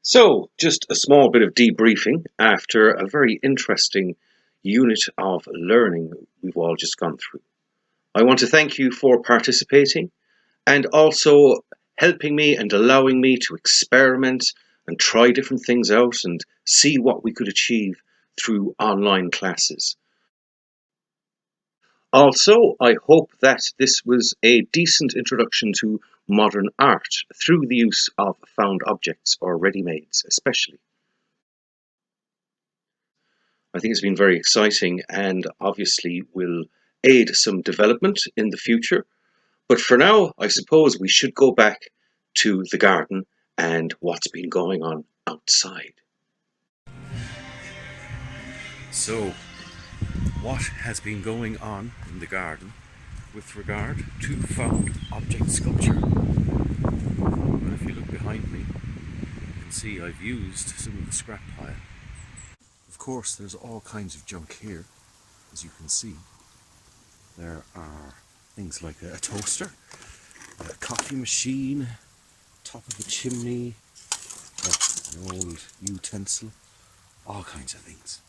So, just a small bit of debriefing after a very interesting unit of learning we've all just gone through. I want to thank you for participating and also helping me and allowing me to experiment and try different things out and see what we could achieve through online classes. Also, I hope that this was a decent introduction to modern art through the use of found objects or ready-mades especially. I think it's been very exciting and obviously will aid some development in the future. But for now, I suppose we should go back to the garden and what's been going on outside. So, what has been going on in the garden with regard to found object sculpture? Well, if you look behind me, you can see I've used some of the scrap pile. Of course, there's all kinds of junk here, as you can see. There are things like a toaster, a coffee machine, top of the chimney, an old utensil, all kinds of things.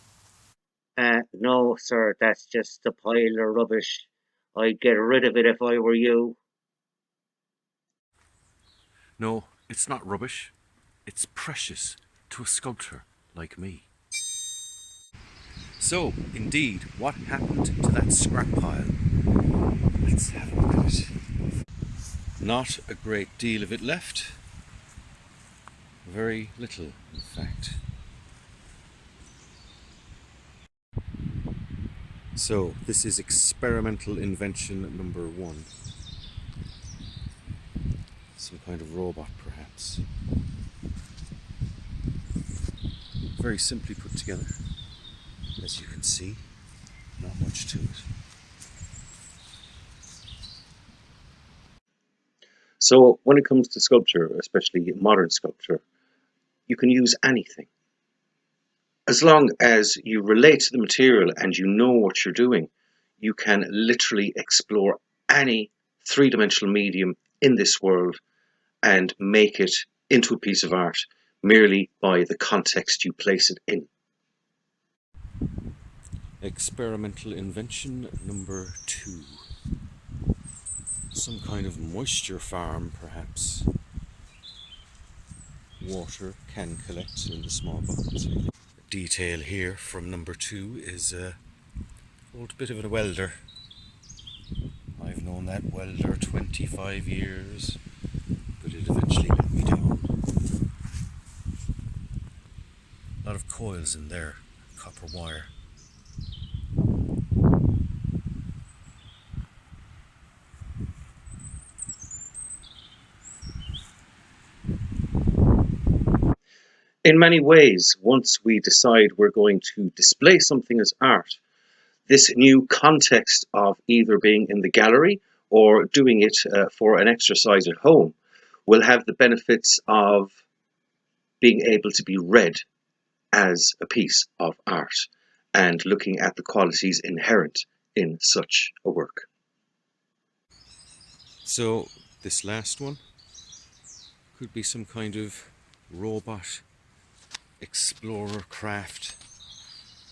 No, sir, that's just a pile of rubbish. I'd get rid of it if I were you. No, it's not rubbish. It's precious to a sculptor like me. So, indeed, what happened to that scrap pile? Let's have a look at it. Not a great deal of it left. Very little, in fact. So, this is experimental invention number 1. Some kind of robot, perhaps. Very simply put together. As you can see, not much to it. So, when it comes to sculpture, especially modern sculpture, you can use anything. As long as you relate to the material and you know what you're doing, you can literally explore any three-dimensional medium in this world and make it into a piece of art merely by the context you place it in. Experimental invention number 2. Some kind of moisture farm, perhaps. Water can collect in the small buckets. Detail here from number 2 is a old bit of a welder. I've known that welder 25 years, but it eventually let me down. A lot of coils in there, copper wire. In many ways, once we decide we're going to display something as art, this new context of either being in the gallery or doing it for an exercise at home will have the benefits of being able to be read as a piece of art and looking at the qualities inherent in such a work. So this last one could be some kind of robot explorer craft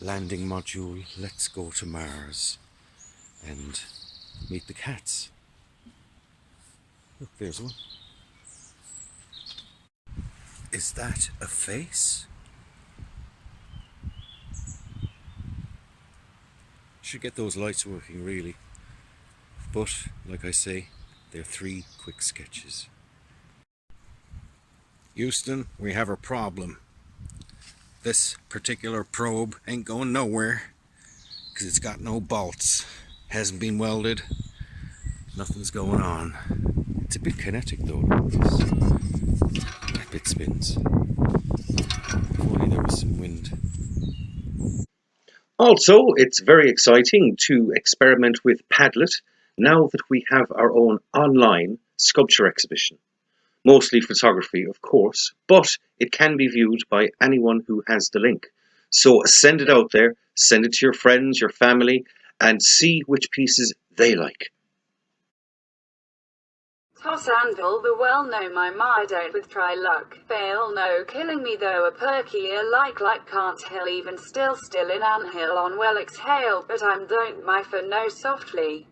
landing module. Let's go to Mars and meet the cats. Look, there's one. Is that a face? Should get those lights working really. But, like I say, they're 3 quick sketches. Houston, we have a problem. This particular probe ain't going nowhere because it's got no bolts. Hasn't been welded. Nothing's going on. It's a bit kinetic though. That bit spins. If only there was some wind. Also, it's very exciting to experiment with Padlet now that we have our own online sculpture exhibition. Mostly photography, of course, but it can be viewed by anyone who has the link. So send it out there, send it to your friends, your family, and see which pieces they like. Toss anvil, the well know my don't with try luck. Fail no killing me though a perky like can't hill even still in anhill on well exhale, but I'm don't my for no softly.